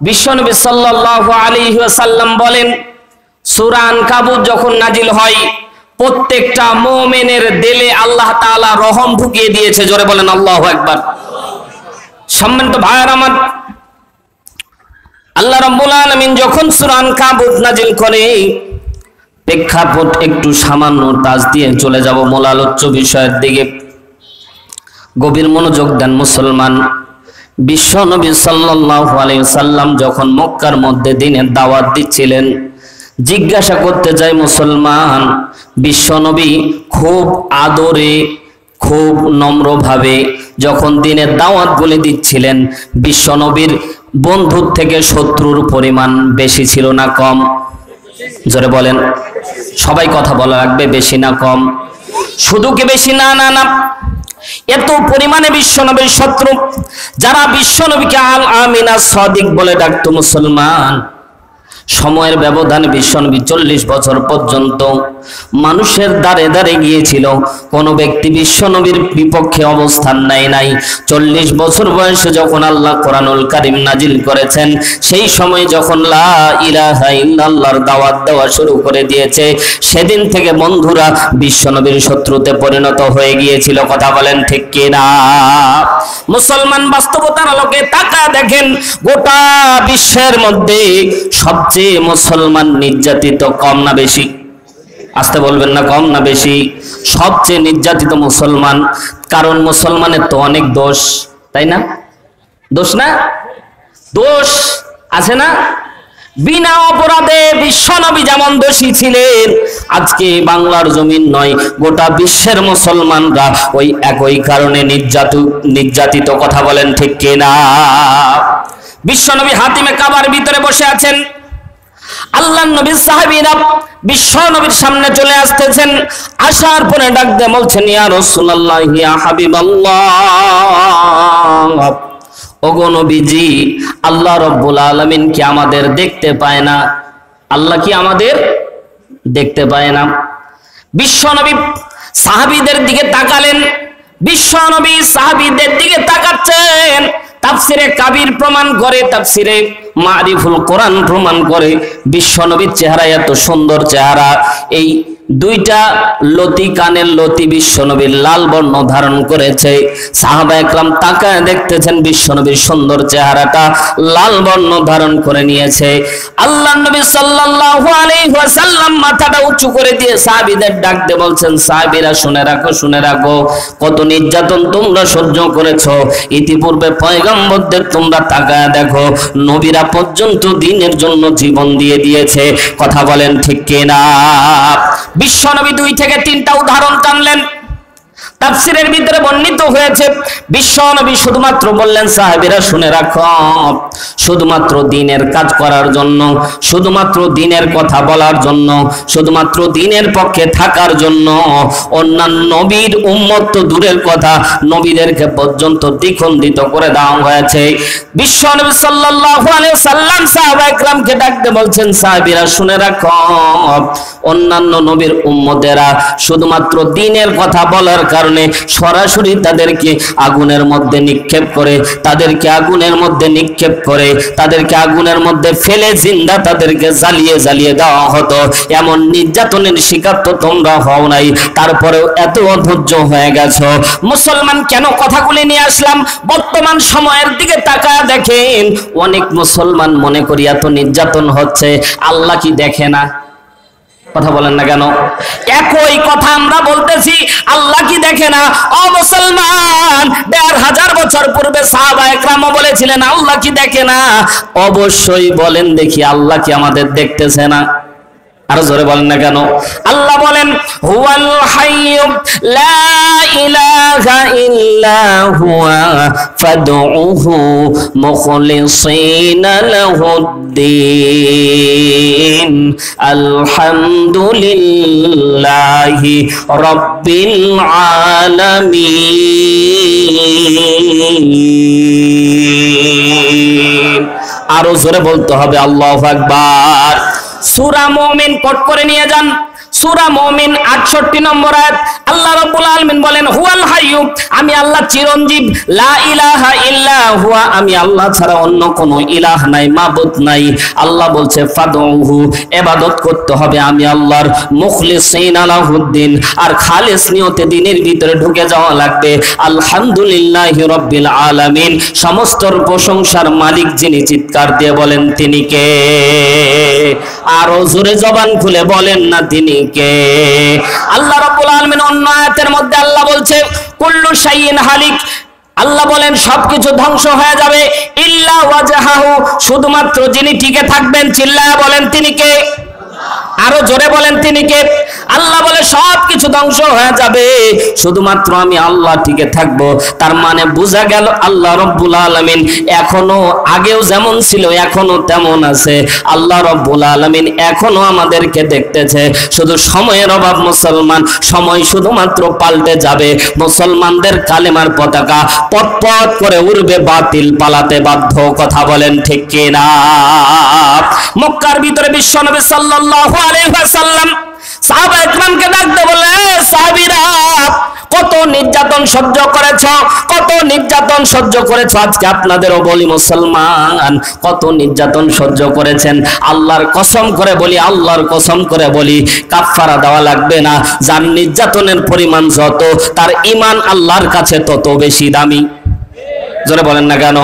বিশ্বনবী সাল্লাল্লাহু আলাইহি ওয়াসাল্লাম বলেন, সূরা আনকাবুত যখন নাজিল হয় প্রত্যেকটা মুমিনের দিলে আল্লাহ তাআলা রহম ঢুকিয়ে দিয়েছে। জোরে বলেন আল্লাহু আকবার। সম্মানিত ভাইরা আমার, আল্লাহ রাব্বুল আলামিন যখন সূরা আনকাবুত নাজিল করে, প্রেক্ষাপট একটু সামান্য টাচ দিয়ে চলে যাব মূল আলোচ্য বিষয়ের দিকে। গভীর মনোযোগ দেন মুসলমান। বিশ্ব নবী সাল্লাল্লাহু আলাইহি ওয়াসাল্লাম যখন মক্কার মধ্যে দ্বীনের দাওয়াত দিচ্ছিলেন, জিজ্ঞাসা করতে চাই মুসলমান, বিশ্ব নবী খুব আদরে খুব নম্রভাবে যখন দ্বীনের দাওয়াতগুলি দিচ্ছিলেন, বিশ্ব নবীর বন্ধুর থেকে শত্রুর পরিমাণ বেশি ছিল না কম? জোরে বলেন, সবাই কথা বলা রাখবে, বেশি না কম? শুধু কি বেশি? না না না, এত পরিমাণে বিশ্বনবীর শত্রু, যারা বিশ্বনবীকে আল আমিন as-সাদিক বলে ডাকতো মুসলমান। সময়ের ব্যবধানে বিশ্বনবী 40 বছর পর্যন্ত মানুষের দ্বারে দ্বারে গিয়েছিল, কোন ব্যক্তি বিশ্বনবীর বিপক্ষে অবস্থান নেয় নাই। 40 বছর বয়সে যখন আল্লাহ কোরআনুল কারীম নাজিল করেছেন, সেই সময় যখন লা ইলাহা ইল্লাল্লাহর দাওয়াত দেওয়া শুরু করে দিয়েছে, সেদিন থেকে বন্ধুরা বিশ্বনবীর শত্রুতে পরিণত হয়ে গিয়েছিল। কথা বলেন ঠিক কি না? মুসলমান বাস্তবতার আলোকে তাকায় দেখেন, গোটা বিশ্বের মধ্যে সবচেয়ে মুসলমান নির্যাতিত কম না বেশি? আসতে বলবেন না, কম না বেশি? সবচেয়ে নির্যাতিত মুসলমান। কারণ মুসলমানের তো অনেক দোষ, তাই না? দোষ না? দোষ আছে না? বিনা অপরাধে বিশ্বনবী যেমন দোষী ছিলেন, আজকে বাংলার জমিন নয়, গোটা বিশ্বের মুসলমানরা ওই একই কারণে নির্যাতিত। কথা বলেন ঠিক কিনা? বিশ্বনবী হাতিমে কাবার ভিতরে বসে আছেন, আল্লাহর নবীর সাহাবীরা বিশ্বনবীর সামনে চলে আসতেছেন। আসার পরে ডাক দিয়ে বলছেন, ইয়া রাসূলুল্লাহ, ইয়া হাবিবাল্লাহ, ওগো নবীজি, আল্লাহ রাব্বুল আলামিন কি আমাদের দেখতে পায় না? আল্লাহ কি আমাদের দেখতে পায় না? বিশ্বনবী সাহাবীদের দিকে তাকালেন, বিশ্বনবী সাহাবীদের দিকে তাকাচ্ছেন। তাফসিরে কাবির প্রমাণ করে, তাফসিরে মারিফুল কোরআন প্রমাণ করে, বিশ্বনবীর চেহারা এত সুন্দর চেহারা, এই দুইটা লতি, কানের লতি বিশ্বনবীর লাল বর্ণ ধারণ করেছে। সাহাবা একরাম তাকায় দেখতেছেন বিশ্বনবীর সুন্দর চেহারাটা লাল বর্ণ ধারণ করে নিয়েছে। আল্লাহর নবী সাল্লাল্লাহু আলাইহি ওয়াসাল্লাম মাথাটা উঁচু করে দিয়ে সাহাবীদের ডাক দিয়ে বলছেন, সাহাবীরা শুনে রাখো, শুনে রাখো, কত নির্যাতন তোমরা সহ্য করেছো। ইতিপূর্বে পয়গম্বরদের তোমরা তাকায় দেখো, নবীরা পর্যন্ত দ্বীনের জন্য জীবন দিয়ে দিয়েছে। কথা বলেন ঠিক কিনা? বিশ্বনবী 2 থেকে 3টা উদাহরণ টানলেন, তাফসীরের ভিতরে বর্ণিত হয়েছে। বিশ্বনবী শুধুমাত্র বললেন, সাহাবীরা শুনে রাখো, শুধুমাত্র দ্বীনের কাজ করার জন্য, শুধুমাত্র দ্বীনের কথা বলার জন্য, শুধুমাত্র দ্বীনের পক্ষে থাকার জন্য অন্যান্য নবীর উম্মত তো দূরের কথা, নবীদেরকে পর্যন্ত দ্বিখণ্ডিত করে দেওয়া হয়েছে। বিশ্বনবী সাল্লাল্লাহু আলাইহি ওয়াসাল্লাম সাহাবা একরামকে ডাকতে বলছেন, সাহাবীরা শুনে রাখো, অন্যান্য নবীর উম্মতেরা শুধুমাত্র দ্বীনের কথা বলার কারণে সরাসরি তাদেরকে আগুনের মধ্যে নিক্ষেপ করে, তাদেরকে আগুনের মধ্যে নিক্ষেপ করে, তাদেরকে আগুনের মধ্যে ফেলে জিন্দা তাদেরকে জ্বালিয়ে জ্বালিয়ে দেওয়া হতো। এমন নির্যাতনের শিকার তো তোমরা হও নাই, তারপরেও এত অধৈর্য হয়ে গেছো। মুসলমান কেন কথাগুলি নিয়ে আসলাম? বর্তমান সময়ের দিকে তাকায় দেখেন, অনেক মুসলমান মনে করি এত নির্যাতন হচ্ছে, আল্লাহ কি দেখে না? কথা বলেন না কেন? একই কথা আমরা বলতেছি, আল্লাহ কি দেখে না? ও মুসলমান, 1500 বছর পূর্বে সাহাবা একরাম বলেছিলেন, আল্লাহ কি দেখে না? অবশ্যই বলেন দেখি, আল্লাহ কি আমাদের দেখতেছে না? আরো জোরে বলেন না কেন? আল্লাহ বলেন, হুয়াল হাইয়্যু লা ইলাহা ইল্লা হুয়া ফাদউহু মুখলিসিনা লাহুদ্দিন আলহামদুলিল্লাহি রাব্বিল আলামিন। আরো জোরে বলতে হবে, আল্লাহু আকবার। সূরা মুমিন কোট করে নিয়ে যান, সূরা মুমিন 68 নম্বর আয়াত আল্লাহ রাব্বুল আলামিন বলেন হুয়াল হাইয়্যু, আমি আল্লাহ চিরঞ্জীব, লা ইলাহা ইল্লা হুয়া, আমি আল্লাহ ছাড়া অন্য কোনো ইলাহ নাই, মাবুদ নাই। আল্লাহ বলছে ফাদউহু, ইবাদত করতে হবে আমি আল্লাহর, মুখলিসিনা লাহুদ্দিন, আর খালিস নিয়তে দ্বীনের ভিতরে ঢুকে যাওয়া লাগবে। আলহামদুলিল্লাহি রাব্বিল আলামিন, সমস্ত প্রশংসার মালিক যিনি, চিৎকার দিয়ে বলেন তিনি কে? আরো জোরে জবান খুলে বলেন না তিনি কে? আল্লাহ রাব্বুল আলামিন অন্য আয়াতের মধ্যে আল্লাহ বলছে কুল্লু শাইইন হালিক, আল্লাহ বলেন সবকিছু ধ্বংস হয়ে যাবে, ইল্লা ওয়াজহাহু, শুধুমাত্র যিনি টিকে থাকবেন, চিল্লায়া বলেন তিনি কে? আরো জোরে বলেন তিনি কে? আল্লাহ বলে সবকিছু ধ্বংস হয়ে যাবে, শুধুমাত্র আমি আল্লাহ টিকে থাকবো। তার মানে বোঝা গেল আল্লাহ রাব্বুল আলামিন এখনো, আগেও যেমন ছিল এখনো তেমন আছে। আল্লাহ রাব্বুল আলামিন এখনো আমাদেরকে দেখতেছে, শুধু সময়ের অভাব মুসলমান, সময় শুধুমাত্র পাল্টে যাবে। মুসলমানদের কালেমার পতাকা পটপট করে উড়বে, বাতিল পালাতে বাধ্য। কথা বলেন ঠিক কিনা? মক্কার ভিতরে বিশ্বনবী সাল্লাল্লাহু আলাইহি ওয়াসাল্লাম সাহাবায়ে কেরামকে ডাকতে বলে, সাহাবীরা কত নির্যাতন সহ্য করেছো, কত নির্যাতন সহ্য করেছো, আজকে আপনাদেরও বলি মুসলমান, কত নির্যাতন সহ্য করেছেন। আল্লাহর কসম করে বলি, আল্লাহর কসম করে বলি, কাফারা দেওয়া লাগবে না। যার নির্যাতনের পরিমাণ যত, তার ঈমান আল্লাহর কাছে তত বেশি দামি। জোরে বলেন না কেন?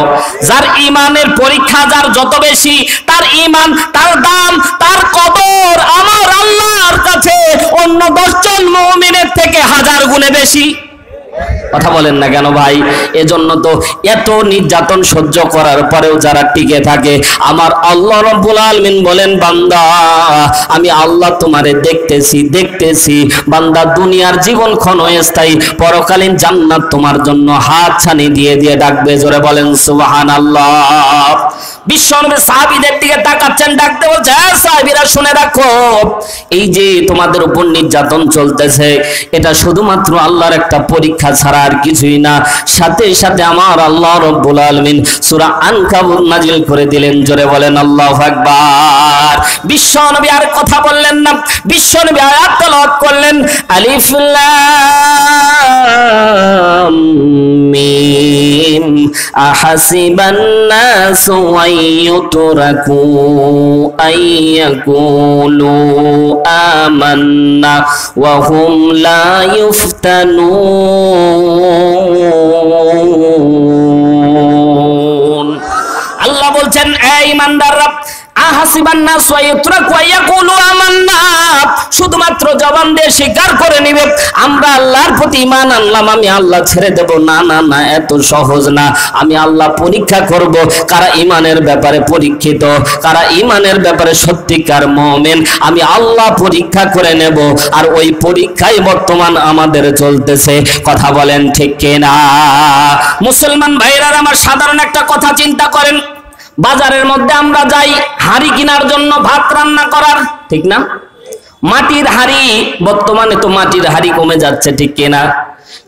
যার ঈমানের পরীক্ষা যার যত বেশি, তার ঈমান, তার দাম, তার কদর আমার আল্লাহর কাছে অন্য 10 জন মুমিনের থেকে 1000 গুণে বেশি। কথা বলেন না কেন ভাই? এজন্য তো এত নির্যাতন সহ্য করার পরেও যারা টিকে থাকে, আমার আল্লাহ রাব্বুল আলামিন বলেন, বান্দা আমি আল্লাহ তোমারে দেখতেছি, দেখতেছি। বান্দা দুনিয়ার জীবন ক্ষণস্থায়ী, পরকালীন জান্নাত তোমার জন্য হাত ছানি দিয়ে দিয়ে ডাকবে। জোরে বলেন সুবহানাল্লাহ। বিশ্বনবী সাহাবীদের দিকে তাকাচ্ছেন, ডাকতে বলছে, হ্যাঁ সাহাবীরা শুনে রাখো, এই যে তোমাদের উপর নির্যাতন চলতেছে, এটা শুধুমাত্র আল্লাহর একটা পরীক্ষা ছাড়া আর কিছুই না। সাথে সাথে আমার আল্লাহ রাব্বুল আলামিন সূরা আনকাবুত নাজিল করে দিলেন। জোরে বলেন আল্লাহু আকবার। বিশ্বনবী আর কথা বললেন না, বিশ্বনবী আয়াত তেলাওয়াত করলেন, আলিফ লাম মিম আহাসিবান নাসু আইয়ুতরাকু আইয়াকুলু আমান্না ওয়া হুম লা ইফতানুন। আল্লাহ বলছেন, এই ঈমানদাররা, আহাসিবান নাস ওয়া ইউতরাকু ইয়াকুলু আমান্না, শুধুমাত্র জবান দিয়ে স্বীকার করে নিবে আমরা আল্লাহর প্রতি ঈমান আনলাম, আমি আল্লাহ ছেড়ে দেব। না না না, এত সহজ না। আমি আল্লাহ পরীক্ষা করব কারা ঈমানের ব্যাপারে পরীক্ষিত, কারা ঈমানের ব্যাপারে সত্যিকার মুমিন, আমি আল্লাহ পরীক্ষা করে নেব। আর ওই পরীক্ষাই বর্তমান আমাদের চলতেছে। কথা বলেন ঠিক কিনা? মুসলমান ভাইরা আমার, সাধারণ একটা কথা চিন্তা করেন, বাজারের মধ্যে আমরা যাই হাঁড়ি কেনার জন্য, ভাত রান্না করার, ঠিক না? মাটির হাঁড়ি, বর্তমানে তো মাটির হাঁড়ি কমে যাচ্ছে, ঠিক কিনা?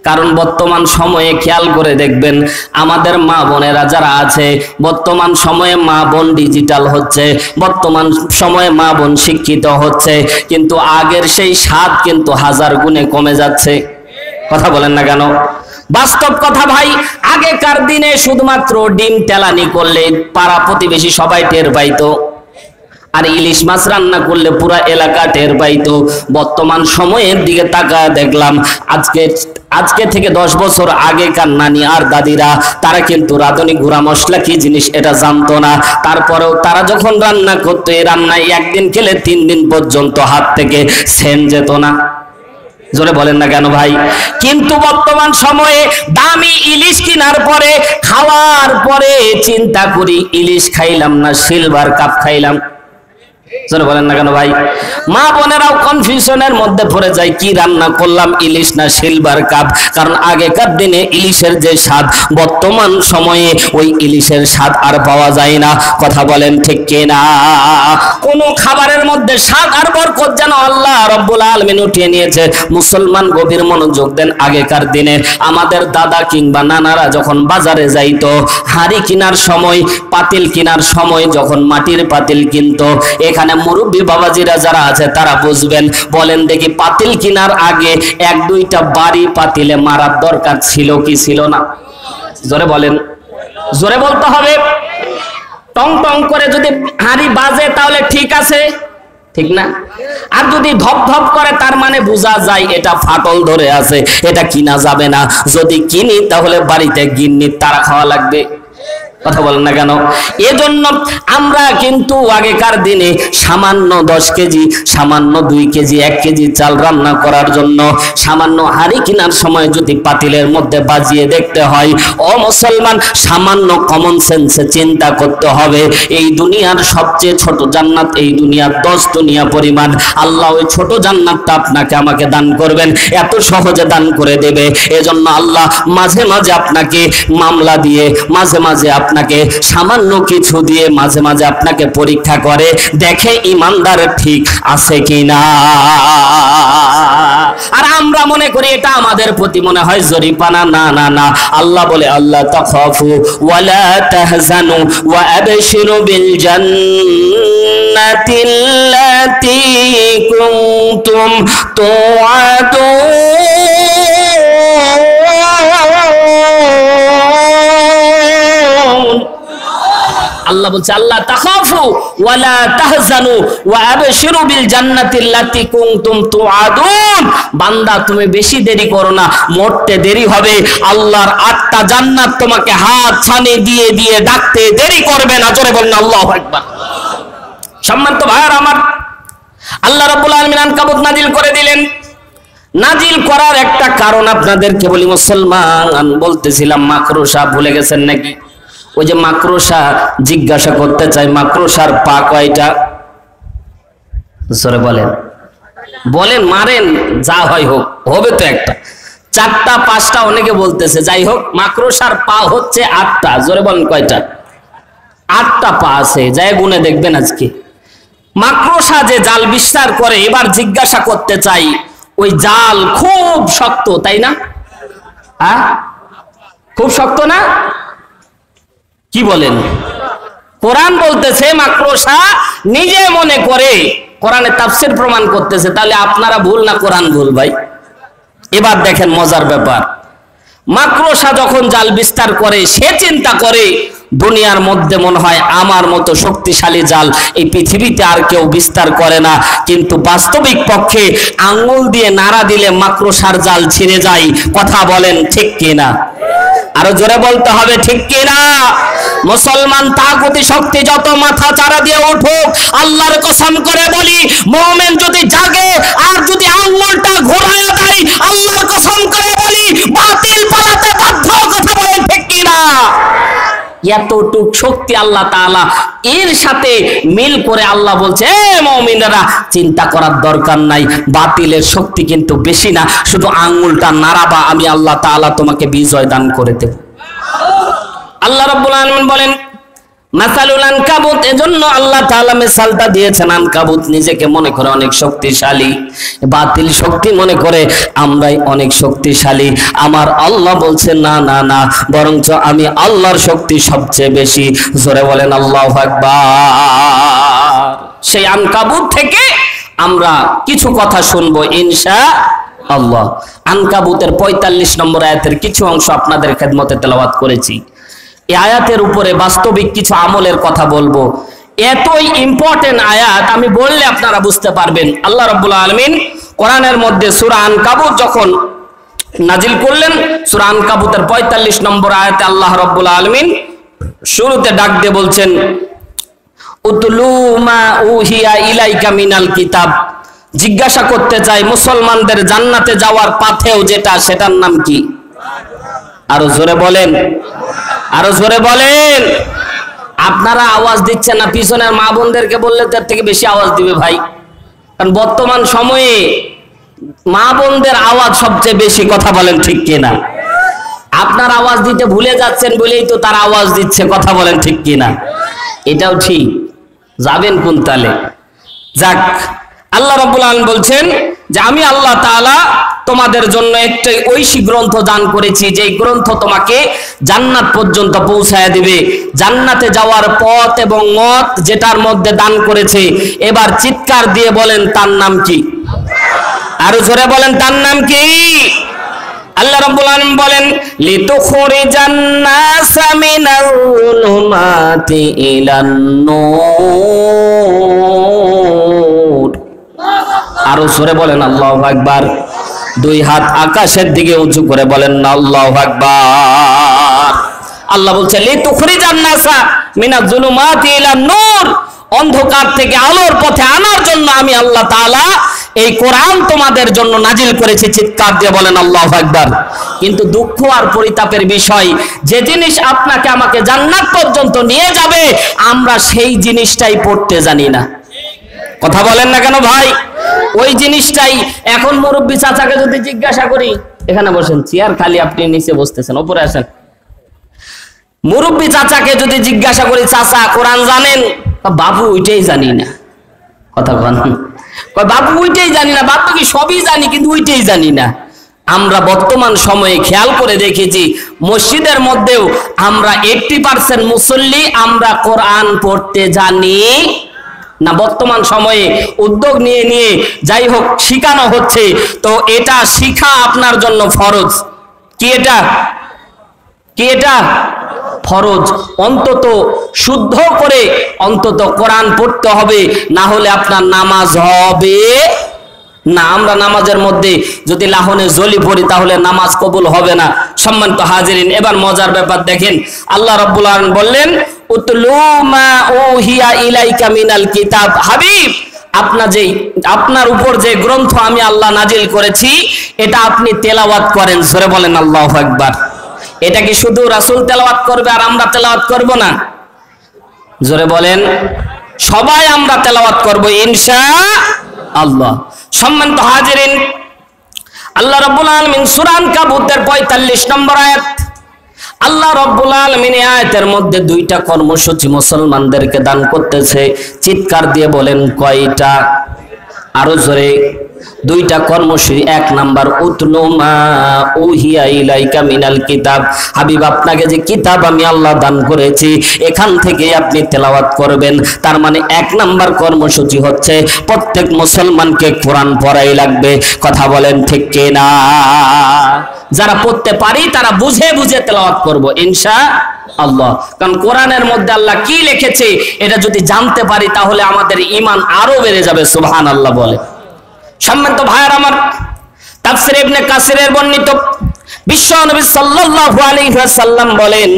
কারণ বর্তমান সময়ে খেয়াল করে দেখবেন, আমাদের মা বোনেরা যারা আছে, বর্তমান সময়ে মা বোন ডিজিটাল হচ্ছে, বর্তমান সময়ে মা বোন শিক্ষিত হচ্ছে, কিন্তু আগের সেই স্বাদ কিন্তু 1000 গুণে কমে যাচ্ছে। কথা বলেন না কেন? বাস্তব কথা ভাই, আগেকার দিনে শুধুমাত্র ডিম তেলানি করলে পাড়া প্রতিবেশী সবাই টের পাইতো, আর ইলিশ মাছ রান্না করলে পুরা এলাকা টের পাইতো। বর্তমান সময়ের দিকে তাকায় দেখলাম, আজকে থেকে 10 বছর আগেকার নানি আর দাদিরা, তারা কিন্তু রাঁধুনি গুঁড়া মশলা কি জিনিস এটা জানতো না। তারপরেও তারা যখন রান্না করতো, এই রান্নায় একদিন খেলে 3 দিন পর্যন্ত হাত থেকে সেন্ট যেত না। জোরে বলেন না কেন ভাই? কিন্তু বর্তমান সময়ে দামি ইলিশ কেনার পরে, খাওয়ার পরে চিন্তা করি, ইলিশ খাইলাম না সিলভার কাপ খাইলাম। জোরে বলেন না কেন ভাই? মা বোনেরাও কনফিউশনের মধ্যে পড়ে যায়, কি রান্না করলাম, ইলিশ না সিলভার কাপ। কারণ আগেকার দিনে ইলিশের যে স্বাদ, বর্তমান সময়ে ওই ইলিশের স্বাদ আর পাওয়া যায় না। কথা বলেন ঠিক কিনা? কোন খাবারের মধ্যে স্বাদ আর বরকত যেন আল্লাহ রাব্বুল আলামিন উঠিয়ে নিয়েছে। মুসলমান গভীর মনোযোগ দেন। আগেকার দিনে আমাদের দাদা কিংবা নানারা যখন বাজারে যাইতো, হাঁড়ি কেনার সময়, পাতিল কেনার সময়, যখন মাটির পাতিল কিনতো, এখানে মুরব্বী বাবাজিরা যারা আছে তারা বুঝবেন। বলেন দেখি, পাতিল কেনার আগে এক দুইটা বাড়ি পাতিলে মারার দরকার ছিল কি ছিল না? জোরে বলেন, জোরে বলতে হবে। টং টং করে যদি হাঁড়ি বাজে তাহলে ঠিক আছে, ঠিক না? আর যদি ধপ ধপ করে তার মানে বোঝা যায় এটা ফাটল ধরে আছে, এটা কিনা যাবে না। যদি কিনি তাহলে বাড়িতে গিন্নি তারা খাওয়া লাগবে। কথা বলেন না কেন? এজন্য আমরা কিন্তু আগেকার দিনে সামান্য 10 কেজি, সামান্য 2 কেজি, 1 কেজি চাল রান্না করার জন্য সামান্য হাঁড়ি কেনার সময় যদি পাতিলের মধ্যে বাজিয়ে দেখতে হয়, ও মুসলমান, সামান্য কমন সেন্সে চিন্তা করতে হবে এই দুনিয়ার সবচেয়ে ছোট জান্নাত এই দুনিয়ার 10 দুনিয়া পরিমাণ। আল্লাহ ওই ছোট জান্নাতটা আপনাকে আমাকে দান করবেন, এত সহজে দান করে দেবে। এজন্য আল্লাহ মাঝে মাঝে আপনাকে মামলা দিয়ে, মাঝে মাঝে আপনাকে সামান্য কিছু দিয়ে, মাঝে মাঝে আপনাকে পরীক্ষা করে, দেখে ইমানদার ঠিক আছে কিনা। আর আমরা মনে করি এটা আমাদের প্রতি মনে হয় জরিপানা। না না না, আল্লাহ বলে আল্লাহ তাখাফু ওয়ালা তাহজানু ওয়া আবশিরু বিল জান্নাতিল্লাতী কুনতুম তুআদুন। আল্লাহ বলছে আল্লাহ তাখাফু ওয়ালা তাহজানু ওয়া আবশিরু বিল জান্নাতিল্লাতী কুনতুম তুআদুন। বান্দা তুমি বেশি দেরি করো না, মরতে দেরি হবে, আল্লাহর 8টা জান্নাত তোমাকে হাত ছানি দিয়ে দিয়ে ডাকতে দেরি করবে না। জোরে বলেন আল্লাহু আকবার। সম্মানিত ভাইরা আমার, আল্লাহ রাব্বুল আলামিন আনকাবুত নাজিল করে দিলেন। নাজিল করার একটা কারণ আপনাদেরকে বলি। মুসলমান, বলতেছিলাম মাকরুসা ভুলে গেছেন নাকি? ওই যে মাকড়সা, জিজ্ঞাসা করতে চাই মাকড়সার পা কয়টা? জোরে বলেন, বলেন, মারেন, যা হয় হোক, হবে তো একটা, 4টা 5টা অনেকে বলতেছে, যাই হোক মাকড়সার পা হচ্ছে 8টা। জোরে বলেন কয়টা? 8টা পা আছে, যাই গুনে দেখবেন আজকে। মাকড়সা যে জাল বিস্তার করে, এবার জিজ্ঞাসা করতে চাই, ওই জাল খুব শক্ত, তাই না? হ্যাঁ, খুব শক্ত না? কি বলেন? কোরআন বলতেছে মাকড়সা নিজে মনে করে, কোরআনে তাফসীর প্রমাণ করতেছে। তাহলে আপনারা ভুল না কোরআন ভুল? ভাই এবার দেখেন মজার ব্যাপার। মাকড়সা যখন জাল বিস্তার করে, সে চিন্তা করে দুনিয়ার মধ্যে মনে হয় আমার মতো শক্তিশালী জাল এই পৃথিবীতে আর কেউ বিস্তার করে না। কিন্তু বাস্তবিক পক্ষে আঙ্গুল দিয়ে নাড়া দিলে মাকড়সার জাল ছিঁড়ে যায়। কথা বলেন ঠিক কিনা? আরো জোরে বলতে হবে, ঠিক কিনা? মুসলমান, তাগুতি শক্তি যত মাথা চারা দিয়ে উঠুক, আল্লাহর কসম করে বলি, মুমিন যদি জাগে আর যদি আঙ্গুলটা ঘোরায় দেয়, আল্লাহর কসম করে বলি বাতিল পালাতে বাধ্য। কথা বলেন ঠিক কিনা? এতটুক শক্তি আল্লাহ তাআলা এর সাথে মিল করে আল্লাহ বলছে, মুমিনেরা চিন্তা করার দরকার নাই, বাতিলের শক্তি কিন্তু বেশি না, শুধু আঙ্গুলটা নাড়াবা, আমি আল্লাহ তাআলা তোমাকে বিজয় দান করে দেব। আল্লাহ রাব্বুল আলামিন বলেন মাসালুল আনকাবুত, এজন্য আল্লাহ তাআলা মিসালটা দিয়েছেন। আনকাবুত নিজেকে মনে করে অনেক শক্তিশালী, বাতিল শক্তি মনে করে আমরাই অনেক শক্তিশালী। আমার আল্লাহ বলছেন না না না, বরঞ্চ আমি আল্লাহর শক্তি সবচেয়ে বেশি। জোরে বলেন আল্লাহু আকবার। সেই আনকাবুত থেকে আমরা কিছু কথা শুনবো ইনশাআল্লাহ। আনকাবুতের 45 নম্বর আয়াতের কিছু অংশ আপনাদের খেদমতে তেলাওয়াত করেছি। এই আয়াতের উপরে বাস্তবিক কিছু আমলের কথা বলবো। এতই ইম্পর্টেন্ট আয়াত, আমি বললে আপনারা বুঝতে পারবেন। আল্লাহ রাব্বুল আলামিন কোরআনের মধ্যে সূরা আনকাবুত যখন নাজিল করলেন, সূরা আনকাবুতের 45 নম্বর আয়াতে আল্লাহ রাব্বুল আলামিন শুরুতে ডাক দিয়ে বলছেন, উতলু মা উহিয়া ইলাইকা মিনাল কিতাব। জিজ্ঞাসা করতে চাই মুসলমানদের জান্নাতে যাওয়ার পাথেও যেটা, সেটার নাম কি? আরো জোরে বলেন, আরো জোরে বলেন। আপনারা আওয়াজ দিচ্ছেন না, পিছনের মা বোনদেরকে বললে তার থেকে বেশি আওয়াজ দিবে ভাই। কারণ বর্তমান সময়ে মা বোনদের আওয়াজ সবচেয়ে বেশি। কথা বলেন ঠিক কিনা? আপনার আওয়াজ দিতে ভুলে যাচ্ছেন বলেই তো তার আওয়াজ দিচ্ছে। কথা বলেন ঠিক কিনা? এটাও ঠিক। যাবেন কোন তালে? যাক, আল্লাহ রাব্বুল আলামিন বলছেন যে আমি আল্লাহ তাআলা তোমাদের জন্য একটি ঐশী গ্রন্থ দান করেছি, যে গ্রন্থ তোমাকে জান্নাত পর্যন্ত পৌঁছায় দিবে। জান্নাতে যাওয়ার পথ এবং মত যেটার মধ্যে দান করেছে। এবার চিৎকার দিয়ে বলেন তার নাম কি? আরো জোরে বলেন তার নাম কি? আল্লাহ রাব্বুল আলামিন বলেন লিতুখরিজান নাসা মিনাল যুলুমাতি ইলান নূর। আরো জোরে বলেন আল্লাহু আকবার। দুই হাত আকাশের দিকে উঁচু করে বলেন না আল্লাহু আকবার। আল্লাহ বলছে লিতুখরিজান নাসা মিনাল যুলুমাতি ইলান নূর, অন্ধকার থেকে আলোর পথে আনার জন্য আমি আল্লাহ তাআলা এই কোরআন তোমাদের জন্য নাজিল করেছি। চিৎকার দিয়ে বলেন আল্লাহু আকবার। কিন্তু দুঃখ আর পরিতাপের বিষয়, যে জিনিস আপনাকে আমাকে জান্নাত পর্যন্ত নিয়ে যাবে আমরা সেই জিনিসটাই পড়তে জানি না। কথা বলেন না কেন ভাই? ওই জিনিসটাই এখন মুরব্বী চাচাকে যদি জিজ্ঞাসা করি, এখানে বসেন, চেয়ার খালি, আপনি নিচে বসতেছেন, উপরে আসেন। মুরব্বী চাচাকে যদি জিজ্ঞাসা করি চাচা কোরআন জানেন? বাবু ওইটাই জানি না। কথা বলেন, বাবু ওইটাই জানি না। বাবু কি সবই জানি কিন্তু ওইটাই জানি না। আমরা বর্তমান সময়ে খেয়াল করে দেখেছি মসজিদের মধ্যেও আমরা 80% মুসল্লি আমরা কোরআন পড়তে জানি না। বর্তমান সময়ে উদ্যোগ নিয়ে নিয়ে যাই হোক শিখানো হচ্ছে, তো এটা শিখা আপনার জন্য ফরজ। কি এটা? কি এটা? ফরজ। অন্তত শুদ্ধ করে অন্তত কোরআন পড়তে হবে, না হলে আপনার নামাজ হবে না। আমরা নামাজের মধ্যে যদি লাহনে জলি পড়ি তাহলে নামাজ কবুল হবে না। সম্মানিত হাজিরিন, এবার মজার ব্যাপার দেখেন, আল্লাহ রাব্বুল আলামিন বললেন উতলু মা উহিয়া ইলাইকা মিনাল কিতাব। হাবিব, আপনার উপর যে গ্রন্থ আমি আল্লাহ নাজিল করেছি এটা আপনি তেলাওয়াত করেন। জোরে বলেন আল্লাহু আকবার। এটা কি শুধু রাসূল তেলাওয়াত করবে আর আমরা তেলাওয়াত করব না? জোরে বলেন। সবাই আমরা তেলাওয়াত করব ইনশাআল্লাহ। সম্মানিত হাজিরিন, আল্লাহ রাব্বুল আলামিন সূরা আনকাবুতের 45 নম্বর আয়াত, আল্লাহ রাব্বুল আলামিন এই আয়াতের মধ্যে দুইটা কর্মসূচি মুসলমানদেরকে দান করতেছে। চিৎকার দিয়ে বলেন কয়টা? আরো জোরে। দুইটা কর্মসূচি। এক নাম্বার উতলু মা উহিয়া ইলাইকা মিনাল কিতাব। হাবিব, আপনাকে যে কিতাব আমি আল্লাহ দান করেছি এখান থেকে আপনি তেলাওয়াত করবেন। তার মানে এক নাম্বার কর্মসূচি হচ্ছে প্রত্যেক মুসলমানকে কোরআন পড়াই লাগবে। কথা বলেন ঠিক কিনা? যারা পড়তে পারি তারা বুঝে বুঝে তেলাওয়াত করব ইনশাআল্লাহ। কারণ কোরআনের মধ্যে আল্লাহ কি লিখেছে এটা যদি জানতে পারি তাহলে আমাদের ঈমান আরো বেড়ে যাবে। সুবহানাল্লাহ বলে। সম্মানিত ভাইয়ের আমার, তাফসীর ইবনে কাসিরের বর্ণিত বিশ্ব নবী সাল্লাল্লাহু আলাইহি ওয়াসাল্লাম বলেন,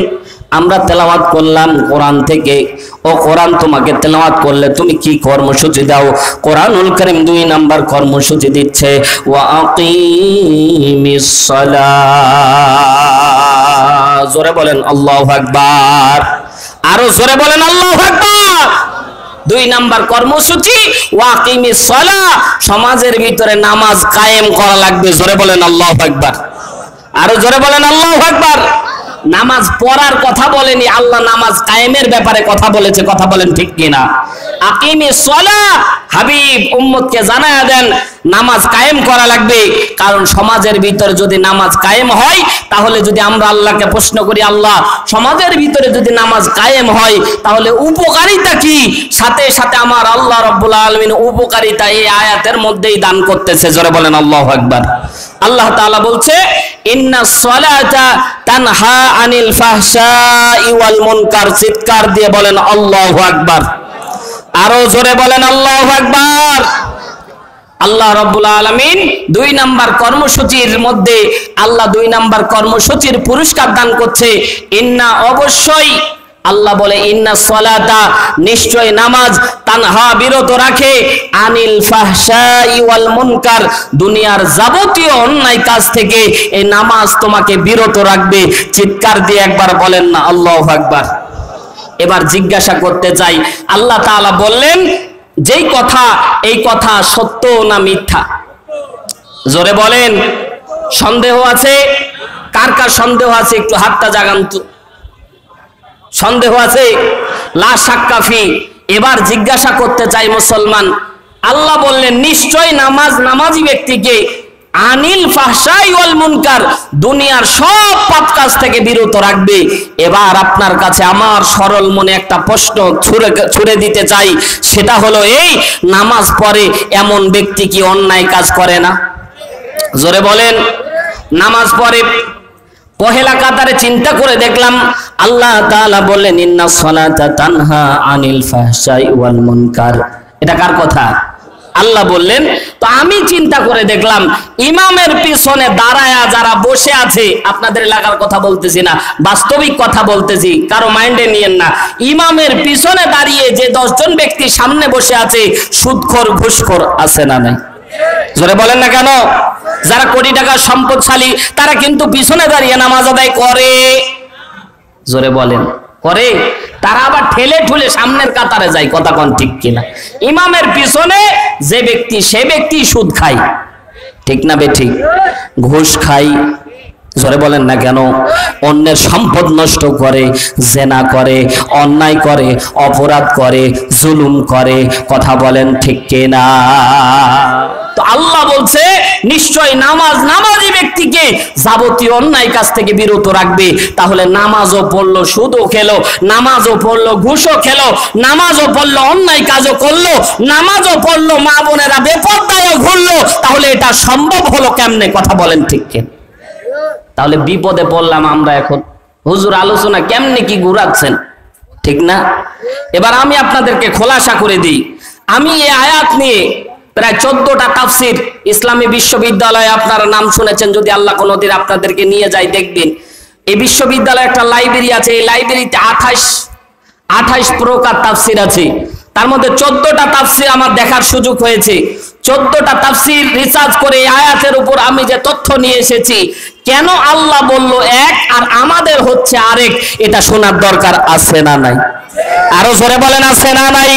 আমরা তেলাওয়াত করলাম কোরআন থেকে। ও কোরআন, তোমাকে তেলাওয়াত করলে তুমি কি কর্মসূচি দাও? কোরআনুল কারীম 2 নাম্বার কর্মসূচি দিচ্ছে ওয়া আকিমিস সালাহ। জোরে বলেন আল্লাহু আকবার। আরো জোরে বলেন আল্লাহু আকবার। 2 নাম্বার কর্মসূচি ওয়াকিমিস সালাহ, সমাজের ভিতরে নামাজ কায়েম করা লাগবে। জোরে বলেন আল্লাহু আকবার। আরো জোরে বলেন আল্লাহু আকবার। নামাজ পড়ার কথা বলেনি, আল্লাহ নামাজ কায়েমের ব্যাপারে কথা বলেছে। কথা বলেন ঠিক কিনা? আকিমিস সালাহ, হাবিব উম্মতকে জানায়া দেন নামাজ কায়েম করা লাগবে। কারণ সমাজের ভিতরে যদি নামাজ কায়েম হয়, তাহলে যদি আমরা আল্লাহকে প্রশ্ন করি আল্লাহ সমাজের ভিতরে যদি নামাজ কায়েম হয় তাহলে উপকারিতা কি, সাথে সাথে আমার আল্লাহ রাব্বুল আলামিন উপকারিতা এই আয়াতের মধ্যেই দান করতেছে। জোরে বলেন আল্লাহু আকবার। আল্লাহ তাআলা বলছে ইন্নাস সালাতা তানহা আনিল ফাহশাই ওয়াল মুনকার। চিৎকার দিয়ে বলেন আল্লাহু আকবার। আরো জোরে বলেন আল্লাহু আকবার। আল্লাহ রাব্বুল আলামিন 2 নাম্বার কর্মসূচির মধ্যে আল্লাহ 2 নাম্বার কর্মসূচির পুরস্কার দান করছে। ইন্না, অবশ্যই আল্লাহ বলে ইন্না সালাতা, নিশ্চয় নামাজ, তানহা, বিরত রাখে, আনিল ফাহশাই ওয়াল মুনকার, দুনিয়ার যাবতীয় অন্যায় কাজ থেকে এই নামাজ তোমাকে বিরত রাখবে। চিৎকার দিয়ে একবার বলেন না আল্লাহু আকবার। এবার জিজ্ঞাসা করতে চাই, আল্লাহ তাআলা বললেন যেই কথা, এই কথা সত্য না মিথ্যা? জোরে বলেন। সন্দেহ আছে? কার কার সন্দেহ আছে একটু হাতটা জাগান তো। সন্দেহ আছে? লা শাক্কা ফি। এবার জিজ্ঞাসা করতে চাই মুসলমান, আল্লাহ বললেন নিশ্চয় নামাজি ব্যক্তিকে আনিল ফাহশাই ওয়াল মুনকার, দুনিয়ার সব পাপ কাজ থেকে বিরত রাখবে। এবার আপনার কাছে আমার সরল মনে একটা প্রশ্ন ছুড়ে দিতে চাই, সেটা হলো এই, নামাজ পড়ে এমন ব্যক্তি কি অন্যায় কাজ করে না? জোরে বলেন। নামাজ পড়ে পহেলা কাতারে চিন্তা করে দেখলাম আল্লাহ তাআলা বললেন ইন্নাস সালাতা তানহা আনিল ফাহশাই ওয়াল মুনকার। এটা কার কথা? আল্লাহ বললেন। তো আমি চিন্তা করে দেখলাম ইমামের পিছনে দাঁড়ায়া যারা বসে আছে, আপনাদের এলাকার কথা বলতেছি না, বাস্তবিক কথা বলতেছি, কারো মাইন্ডে নিয়েন না। ইমামের পিছনে দাঁড়িয়ে যে 10 জন ব্যক্তি সামনে বসে আছে, সুদখোর ঘুষখোর আছে না নাই? জোরে বলেন না কেন? যারা কোটি টাকার সম্পদশালী তারা কিন্তু পিছনে দাঁড়িয়ে নামাজ আদায় করে। জোরে বলেন, করে। তারা আবার ঠেলে ঠুলে সামনের কাতারে যায়, কথা কোন ঠিক কিনা? ইমামের পিছনে যে ব্যক্তি, সে ব্যক্তি সুদ খায়, ঠিক না বে ঠিক? ঘুষ খায়, জোরে বলেন না কেন? অন্যের সম্পদ নষ্ট করে, জেনা করে, অন্যায় করে, অপরাধ করে, জুলুম করে, কথা বলেন ঠিক কিনা? তো আল্লাহ বলছে নিশ্চয় নামাজি ব্যক্তিকে যাবতীয় অন্যায় কাজ থেকে বিরত রাখবে। তাহলে নামাজও পড়লো, সুদও খেলো, নামাজও পড়লো, ঘুষও খেলো, নামাজও পড়লো, অন্যায় কাজও করলো, নামাজও পড়লো, মা বোনেরা বেপরদায়ও ঘুরলো, তাহলে এটা সম্ভব হলো কেমনে? কথা বলেন ঠিক কিনা? তাহলে বিপদে পড়লাম আমরা এখন। হুজুর আলোচনা কেমনে কি ঘুরাচ্ছেন, ঠিক না? এবার আমি আপনাদেরকে খোলাসা করে দিই। আমি এই আয়াত নিয়ে প্রায় 14টা তাফসির ইসলামী বিশ্ববিদ্যালয়ে, আপনারা নাম শুনেছেন, যদি আল্লাহ কোনোদিন আপনাদেরকে নিয়ে যায় দেখবেন। এই বিশ্ববিদ্যালয়ে একটা লাইব্রেরি আছে, এই লাইব্রেরিতে 28 প্রকার তাফসির আছে। তার মধ্যে 14টা তাফসির আমার দেখার সুযোগ হয়েছে। 14টা তাফসির রিসার্চ করে এই আয়াতের উপর আমি যে তথ্য নিয়ে এসেছি, কেন আল্লাহ বলল এক আর আমাদের হচ্ছে আরেক, এটা শোনার দরকার আছে না নাই? আরো জোরে বলেন আছে না নাই?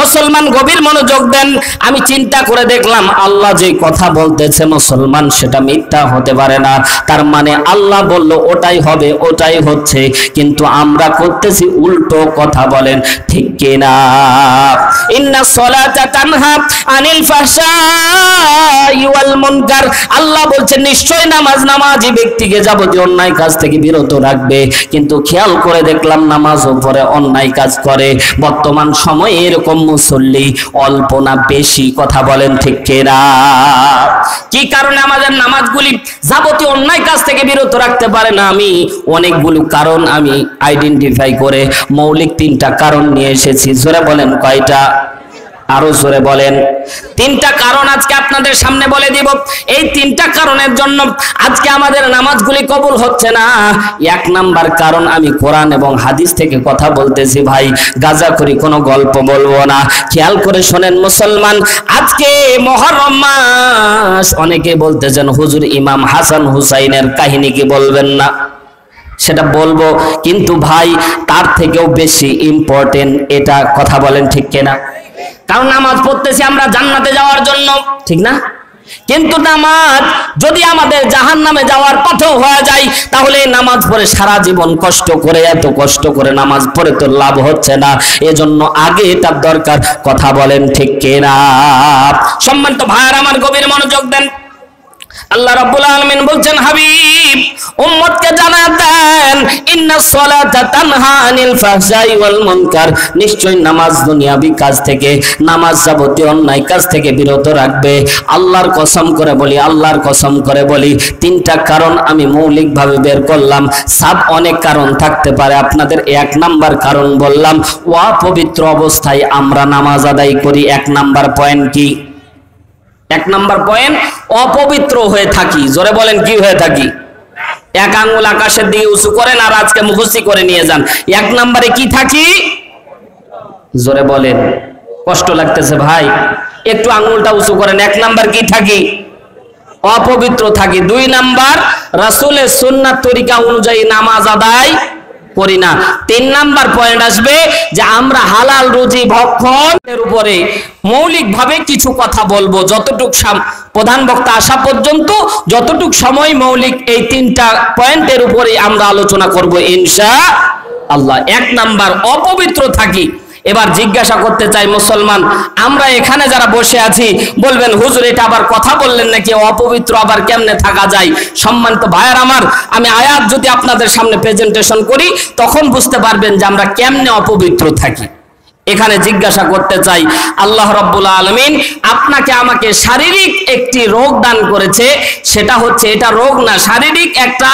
মুসলমান গভীর মনোযোগ দেন। আমি চিন্তা করে দেখলাম আল্লাহ যে কথা বলতেছে মুসলমান, সেটা মিথ্যা হতে পারে না। তার মানে আল্লাহ বলল ওটাই হবে, ওটাই হচ্ছে, কিন্তু আমরা করতেছি উল্টো। কথা বলেন ঠিক কিনা? ইন্নাস সালাতা তানহা আনিল ফাহশাই ওয়াল মুনকার। আল্লাহ বলছেন নিশ্চয় নামাজি ব্যক্তিকে যাবতীয় অন্যায় কাজ থেকে বিরত রাখবে। কিন্তু খেয়াল করে দেখলাম নামাজও পড়ে, অন্যায় কাজ করে। বর্তমান সময়ে এরকম মুসল্লি অল্প না বেশি? কথা বলেন ঠিক কিনা? কি কারণে আমাদের নামাজগুলি যাবতীয় অন্যায় কাজ থেকে বিরত রাখতে পারে না? আমি অনেকগুলো কারণ আমি আইডেন্টিফাই করে মৌলিক 3টা কারণ নিয়ে এসেছি। জোরে বলেন কয়টা? আরো জোরে বলেন। 3টা কারণ আজকে আপনাদের সামনে বলে দিব। এই 3টা কারণের জন্য আজকে আমাদের নামাজগুলি কবুল হচ্ছে না। 1 নাম্বার কারণ, আমি কোরআন এবং হাদিস থেকে কথা বলতেছি ভাই, গাঁজাখুরি কোনো গল্প বলবো না। খেয়াল করে শোনেন মুসলমান, আজকে মুহররম মাস। অনেকে বলতেছেন হুজুর ইমাম হাসান হুসাইনের কাহিনী কি বলবেন না? সেটা বলবো, কিন্তু ভাই তার থেকেও বেশি ইম্পর্টেন্ট এটা। কথা বলেন ঠিক কিনা? কারণ নামাজ পড়তেছি আমরা জান্নাতে যাওয়ার জন্য, ঠিক না? কিন্তু নামাজ যদি আমাদের জাহান্নামে যাওয়ার পথেও হয়ে যায়, তাহলে নামাজ পড়ে সারা জীবন কষ্ট করে, এত কষ্ট করে নামাজ পড়ে তো লাভ হচ্ছে না। এজন্য আগে এটার দরকার। কথা বলেন ঠিক কিনা? সম্মানিত ভাইয়ার আমার, গভীর মনোযোগ দেন। আল্লাহ রাব্বুল আলামিন বলছেন হাবিব উম্মতকে জানা দেন ইন্নাস সালাতা তানহা আনিল ফাহশাই ওয়াল মুনকার। নিশ্চয় নামাজ দুনিয়াবি কাজ থেকে, নামাজ যাবতীয় অন্যায় কাজ থেকে বিরত রাখবে। আল্লাহর কসম করে বলি, আল্লাহর কসম করে বলি, 3টা কারণ আমি মৌলিকভাবে বের করলাম। সব অনেক কারণ থাকতে পারে, আপনাদের 1 নাম্বার কারণ বললাম, অপবিত্র অবস্থায় আমরা নামাজ আদায় করি। 1 নাম্বার পয়েন্ট কি? 1 নাম্বার পয়েন্ট, অপবিত্র হয়ে থাকি। জোরে বলেন কি হয়ে থাকি? 1 আঙ্গুল আকাশের দিকে উঁচু করেন আর আজকে মুখস্থি করে নিয়ে যান। 1 নাম্বারে কি থাকি? জোরে বলেন, কষ্ট লাগতেছে ভাই, একটু আঙ্গুলটা উঁচু করেন। 1 নাম্বার কি থাকি? অপবিত্র থাকি। 2 নাম্বার, রাসূলের সুন্নাত তরিকা অনুযায়ী নামাজ আদায় করি না। 3 নাম্বার পয়েন্ট আসবে যে আমরা হালাল রুজি ভক্ষণের উপরে মৌলিকভাবে কিছু কথা বলবো। যতটুক প্রধান বক্তা আসা পর্যন্ত যতটুক সময় মৌলিক এই 3টা পয়েন্টের উপরে আমরা আলোচনা করব ইনশাআল্লাহ। 1 নাম্বার, অপবিত্র থাকি। এবার জিজ্ঞাসা করতে চাই মুসলমান, আমরা এখানে যারা বসে আছি বলবেন হুজুর এটা আবার কথা বললেন নাকি, অপবিত্র আবার কেমনে থাকা যায়? সম্মানিত ভাইয়ার আমার, আমি আয়াত যদি আপনাদের সামনে প্রেজেন্টেশন করি তখন বুঝতে পারবেন যে আমরা কেমনে অপবিত্র থাকি। এখানে জিজ্ঞাসা করতে চাই, আল্লাহ রাব্বুল আলামিন আপনাকে আমাকে শারীরিক একটি রোগ দান করেছে, সেটা হচ্ছে, এটা রোগ না, শারীরিক একটা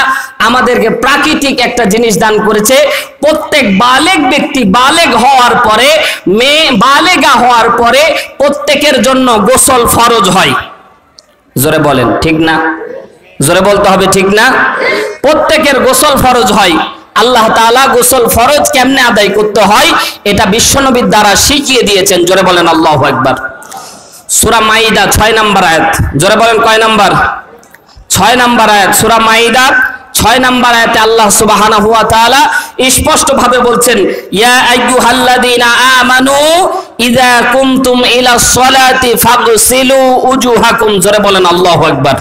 আমাদেরকে প্রাকৃতিক একটা জিনিস দান করেছে। প্রত্যেক বালেগ ব্যক্তি বালেগ হওয়ার পরে, মেয়ে বালেগা হওয়ার পরে প্রত্যেকের জন্য গোসল ফরজ হয়। জোরে বলেন ঠিক না? জোরে বলতে হবে ঠিক না? প্রত্যেকের গোসল ফরজ হয়। আল্লাহ তাআলা গোসল ফরজ কেমনে আদায় করতে হয় এটা বিশ্বনবীর দ্বারা শিখিয়ে দিয়েছেন। জোরে বলেন আল্লাহু আকবার। সূরা মাইদা 6 নম্বর আয়াত। জোরে বলেন কয় নাম্বার? 6 নম্বর আয়াত। সূরা মাইদা 6 নম্বর আয়াতে আল্লাহ সুবহানাহু ওয়া তাআলা স্পষ্ট ভাবে বলছেন, ইয়া আইয়ুহাল্লাযীনা আমানু ইযা কুমতুম ইলাস সালাতি ফাগসিলু উজুহাকুম। জোরে বলেন আল্লাহু আকবার।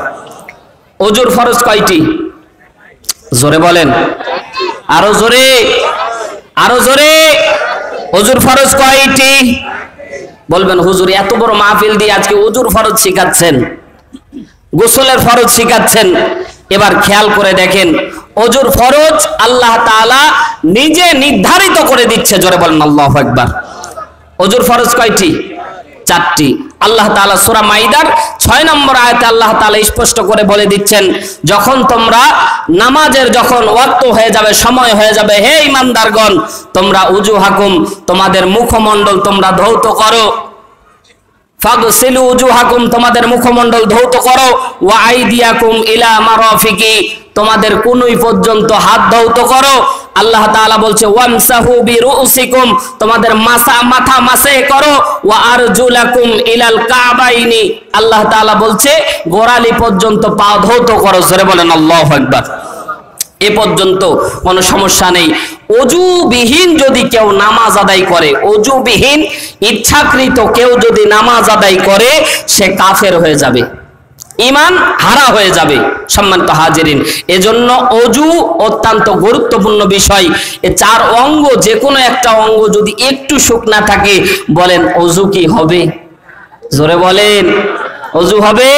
ওযুর ফরজ কয়টি? জোরে বলেন, আরো জোরে, আরো জোরে। ওযুর ফরজ কয়টি? বলবেন হুজুর এত বড় মাহফিল দিয়ে আজকে ওযুর ফরজ শিখাচ্ছেন, গোসলের ফরজ শিখাচ্ছেন। এবার খেয়াল করে দেখেন, ওযুর ফরজ আল্লাহ তাআলা নিজে নির্ধারিত করে দিচ্ছে। জোরে বলেন আল্লাহু আকবার। ওযুর ফরজ কয়টি? 4টি। আল্লাহ তাআলা সূরা মাইদার 6 নম্বর আয়াতে আল্লাহ তাআলা স্পষ্ট করে বলে দিচ্ছেন, যখন তোমরা নামাজের যখন ওয়াক্ত হয়ে যাবে, সময় হয়ে যাবে, হে ঈমানদারগণ তোমরা উজুহাকুম তোমাদের মুখমণ্ডল তোমরা ধৌত করো, ফাগসিলু উজুহাকুম তোমাদের মুখমণ্ডল ধৌত করো, ওয়া আইদিয়াকুম ইলা মারাফিকি তোমাদের কুনুই পর্যন্ত হাত ধৌত করো। আল্লাহ তাআলা বলছে ওয়ামসাহু বিরুসিকুম তোমাদের মাথা মাসে করো, ওয়া আরজুলাকুম ইলাল কাবাইনি আল্লাহ তাআলা বলছে গোড়ালি পর্যন্ত পা ধৌত করো। জোরে বলেন আল্লাহু আকবার। এ পর্যন্ত কোনো সমস্যা নেই। অজুবিহীন যদি কেউ নামাজ আদায় করে, অজুবিহীন ইচ্ছাকৃত কেউ যদি নামাজ আদায় করে, সে কাফের হয়ে যাবে, ঈমান হারা হয়ে যাবে। সম্মানিত হাজিরিন, এজন্য অজু অত্যন্ত গুরুত্বপূর্ণ বিষয়। এই 4 অঙ্গ যে কোনো একটা অঙ্গ যদি একটু শুকনা থাকে, বলেন অজু কি হবে? জোরে বলেন, অজু হবে?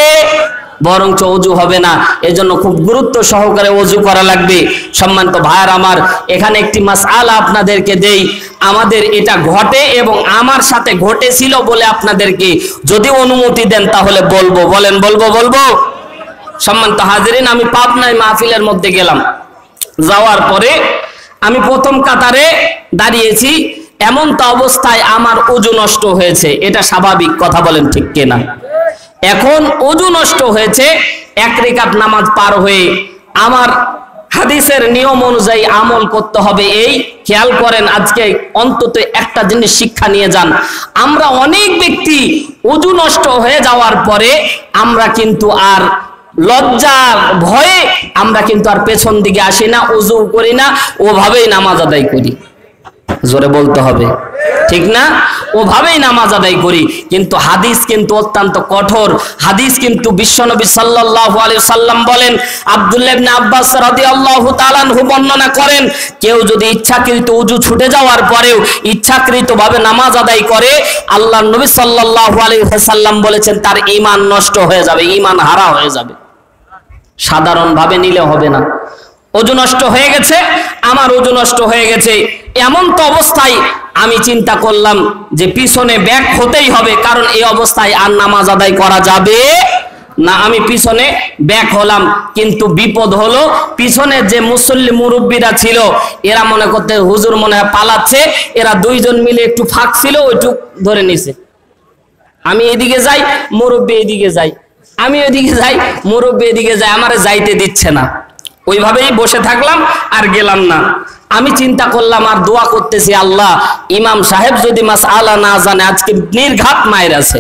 বরঞ্চ অজু হবে না। এজন্য খুব গুরুত্ব সহকারে অজু করা লাগবে। সম্মানিত ভাইয়ার আমার, এখানে একটি মাসআলা আপনাদেরকে দেই। আমাদের এটা ঘটে এবং আমার সাথে ঘটেছিল বলে আপনাদেরকে যদি অনুমতি দেন তাহলে বলবো। বলেন বলবো? বলবো। সম্মানিত হাজিরিন, আমি পাবনায় মাহফিলের মধ্যে গেলাম। যাওয়ার পরে আমি প্রথম কাতারে দাঁড়িয়েছি। এমন তো অবস্থায় আমার ওযু নষ্ট হয়েছে, এটা স্বাভাবিক কথা, বলেন ঠিক কিনা? এখন ওযু নষ্ট হয়েছে, 1 রাকাত নামাজ পার হয়ে আমার হাদিসের নিয়ম অনুযায়ী আমল করতে হবে। এই খেয়াল করেন, আজকে অন্তত একটা জিনিস শিক্ষা নিয়ে যান। আমরা অনেক ব্যক্তি ওযু নষ্ট হয়ে যাওয়ার পরে আমরা কিন্তু আর লজ্জার ভয়ে আমরা কিন্তু আর পেছন দিকে আসি না, ওযু করি না, ওভাবেই নামাজ আদায় করি। জোরে বলতে হবে ঠিক না? ওভাবেই নামাজ আদায় করি। কিন্তু হাদিস কিন্তু অত্যন্ত কঠোর। হাদিস কিন্তু বিশ্বনবী সাল্লাল্লাহু আলাইহি সাল্লাম বলেন, আব্দুল্লাহ ইবনে আব্বাস রাদিয়াল্লাহু তাআলা আনহু বর্ণনা করেন, কেউ যদি ইচ্ছাকৃত ওযু ছুটে যাওয়ার পরেও ইচ্ছাকৃতভাবে নামাজ আদায় করে, আল্লাহর নবী সাল্লাল্লাহু আলাইহি সাল্লাম বলেছেন তার ঈমান নষ্ট হয়ে যাবে, ঈমান হারা হয়ে যাবে। সাধারণভাবে নিলে হবে না। ওযু নষ্ট হয়ে গেছে, আমার ওযু নষ্ট হয়ে গেছে, এমন তো অবস্থায় আমি চিন্তা করলাম যে পিছনে ব্যাক হতেই হবে, কারণ এই অবস্থায় আর নামাজ আদায় করা যাবে না। আমি পিছনে ব্যাক হলাম, কিন্তু বিপদ হলো পিছনে যে মুসল্লি মুরব্বীরা ছিল এরা মনে করতে হুজুর মনে হয় পালাচ্ছে, এরা 2 জন মিলে একটু ফাঁক ছিল, ওইটুক ধরে নিছে। আমি এদিকে যাই, মুরব্বী এদিকে যাই, আমি ওইদিকে যাই, মুরব্বী এদিকে যাই, আমারে যাইতে দিচ্ছে না। ওইভাবেই বসে থাকলাম আর গেলাম না। আমি চিন্তা করলাম আর দোয়া করতেছি, আল্লাহ ইমাম সাহেব যদি মাসআলা না জানে আজকে নির্ঘাত মায়ের আছে।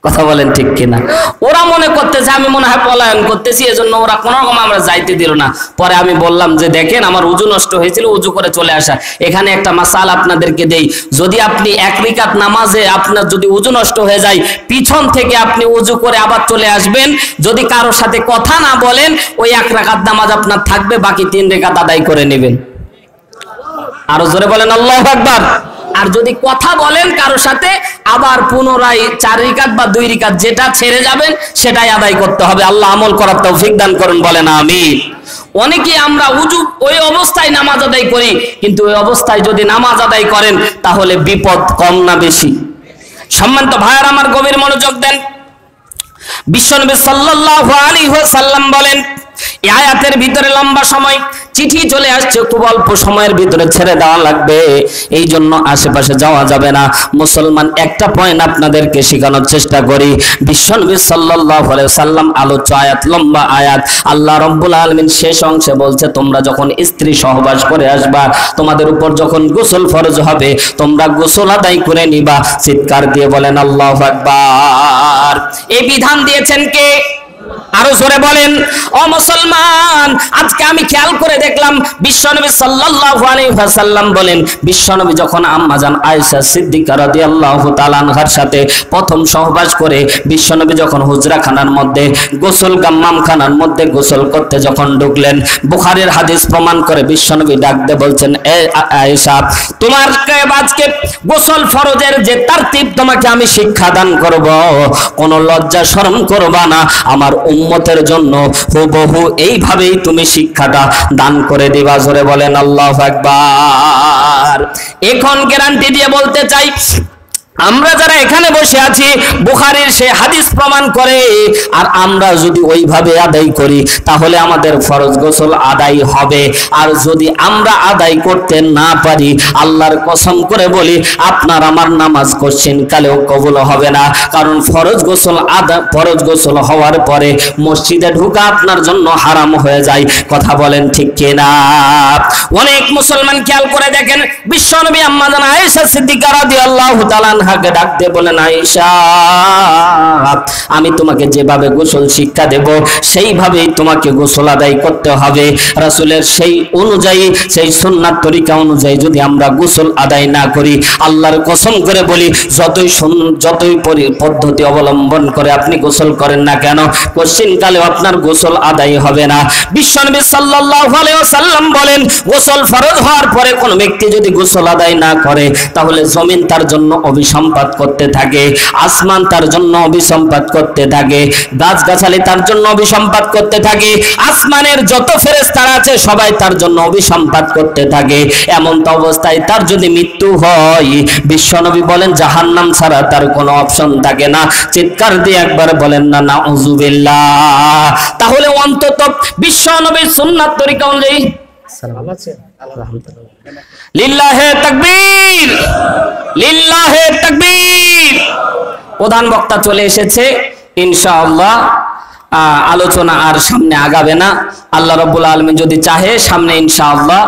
কথা বলেন ঠিক কিনা? ওরা মনে করতেছে আমি মনে হয় পলায়ন করতেছি, এজন্য ওরা কোনো রকম আমরা যাইতে দিল না। পরে আমি বললাম যে দেখেন আমার ওযু নষ্ট হয়েছিল, ওযু করে চলে আসা। এখানে একটা মাসআলা আপনাদেরকে দেই, যদি আপনি 1 রাকাত নামাজে আপনার যদি ওযু নষ্ট হয়ে যায়, পিছন থেকে আপনি ওযু করে আবার চলে আসবেন, যদি কারোর সাথে কথা না বলেন, ওই 1 রাকাত নামাজ আপনার থাকবে, বাকি 3 রাকাত আদায় করে নেবেন। আরো জোরে বলেন আল্লাহু আকবার। আর যদি কথা বলেন কারো সাথে আবার পুনরায় 4 রাকাত বা 2 রাকাত যেটা ছেড়ে যাবেন সেটাই আদায় করতে হবে। আল্লাহ আমল করার তৌফিক দান করুন, বলেন আমিন। অনেকে আমরা উজু ওই অবস্থায় নামাজ আদায় করি, কিন্তু ওই অবস্থায় যদি নামাজ আদায় করেন তাহলে বিপদ কম না বেশি? সম্মানিত ভাইয়ার আমার গভীর মনোযোগ দেন। বিশ্বনবী সাল্লাল্লাহু আলাইহি ওয়াসাল্লাম বলেন, এই আয়াতের ভিতরে লম্বা সময় চিঠি চলে আসছে, খুব অল্প সময়ের ভিতরে ছেড়ে দেওয়া লাগবে, এই জন্য আশেপাশে যাওয়া যাবে না। মুসলমান, একটা পয়েন্ট আপনাদেরকে শেখানোর চেষ্টা করি। বিশ্বনবী সাল্লাল্লাহু আলাইহি ওয়াসাল্লাম আলোচ্য আয়াত, লম্বা আয়াত, আল্লাহ রাব্বুল আলামিন শেষ অংশে বলছে, তোমরা যখন স্ত্রী সহবাস করে আসবা, তোমাদের উপর যখন গোসল ফরজ হবে, তোমরা গোসল আদায় করে নিবা। চিৎকার দিয়ে বলেন আল্লাহু আকবার। এই বিধান দিয়েছেন কে? আরো জোরে বলেন। ও মুসলমান, আজকে আমি খেয়াল করে দেখলাম বিশ্বনবী সাল্লাল্লাহু আলাইহি ওয়াসাল্লাম বলেন, বিশ্বনবী যখন আম্মাজান আয়েশা সিদ্দিকা রাদিয়াল্লাহু তাআলা আনহার সাথে প্রথম সহবাস করে বিশ্বনবী যখন হুজরা খানার মধ্যে গোসল গাম্মাম খানার মধ্যে গোসল করতে যখন ঢুকলেন, বুখারীর হাদিস প্রমাণ করে বিশ্বনবী ডাক দিয়ে বলছেন, এ আয়েশা, তোমার আজকে গোসল ফরজের যে তারতিব তোমাকে আমি শিক্ষা দান করব, কোনো লজ্জা শরম করবা না, আমার উম্মতের জন্য হুবহু এইভাবেই তুমি শিক্ষাটা দান করে দিবা। জোরে বলেন আল্লাহু আকবার। এখন গ্যারান্টি দিয়ে বলতে চাই, আমরা যারা এখানে বসে আছি, বুখারীর সেই হাদিস প্রমাণ করে, আর আমরা যদি ওইভাবে আদায় করি তাহলে আমাদের ফরজ গোসল আদায় হবে। আর যদি আমরা আদায় করতে না পারি, আল্লাহর কসম করে বলি, আপনার আমার নামাজ কোশ্চিন কালেও কবুল হবে না। কারণ ফরজ গোসল হওয়ার পরে মসজিদে ঢোকা আপনার জন্য হারাম হয়ে যায়। কথা বলেন ঠিক কিনা? অনেক মুসলমান খেয়াল করে দেখেন, বিশ্বনবী আম্মা জান আয়েশা সিদ্দিকা রাদিয়াল্লাহু তাআলা আনহাকে ডাক দিয়ে বলেন, আয়েশা, আমি তোমাকে যেভাবে গোসল শিক্ষা দেব সেইভাবেই তোমাকে গোসল আদায় করতে হবে। রাসূলের সেই অনুযায়ী, সেই সুন্নাত তরিকা অনুযায়ী যদি আমরা গোসল আদায় না করি, আল্লাহর কসম করে বলি, যতই পদ্ধতি অবলম্বন করে আপনি গোসল করেন না কেন, কোশ্চিন কালেও আপনার গোসল আদায় হবে না। বিশ্বনবী সাল্লাল্লাহু আলাইহি ওয়াসাল্লাম বলেন, গোসল ফরজ হওয়ার পরে কোন ব্যক্তি যদি গোসল আদায় না করে, তাহলে জমিন তার জন্য অভিসম্পাত করতে থাকে, আসমান তার জন্য অভিসম্পাত করতে থাকে, গাছগাছালি তার জন্য অভিসম্পাত করতে থাকে, আসমানের যত ফেরেশতারা আছে সবাই তার জন্য অভিসম্পাত করতে থাকে। এমন তো অবস্থায় তার যদি মৃত্যু হয়, বিশ্বনবী বলেন জাহান্নাম ছাড়া তার কোনো অপশন থাকে না। চিৎকার দিয়ে একবার বলেন না নাউযুবিল্লাহ। তাহলে অন্তত বিশ্বনবীর সুন্নাত তরিকা অনুযায়ী লিল্লাহে তাকবীর, লিল্লাহে তাকবীর। প্রধান বক্তা চলে এসেছে, ইনশাআল্লাহ আলোচনা আর সামনে আগাবে না। আল্লাহ রাব্বুল আলামিন যদি চাহে সামনে ইনশাআল্লাহ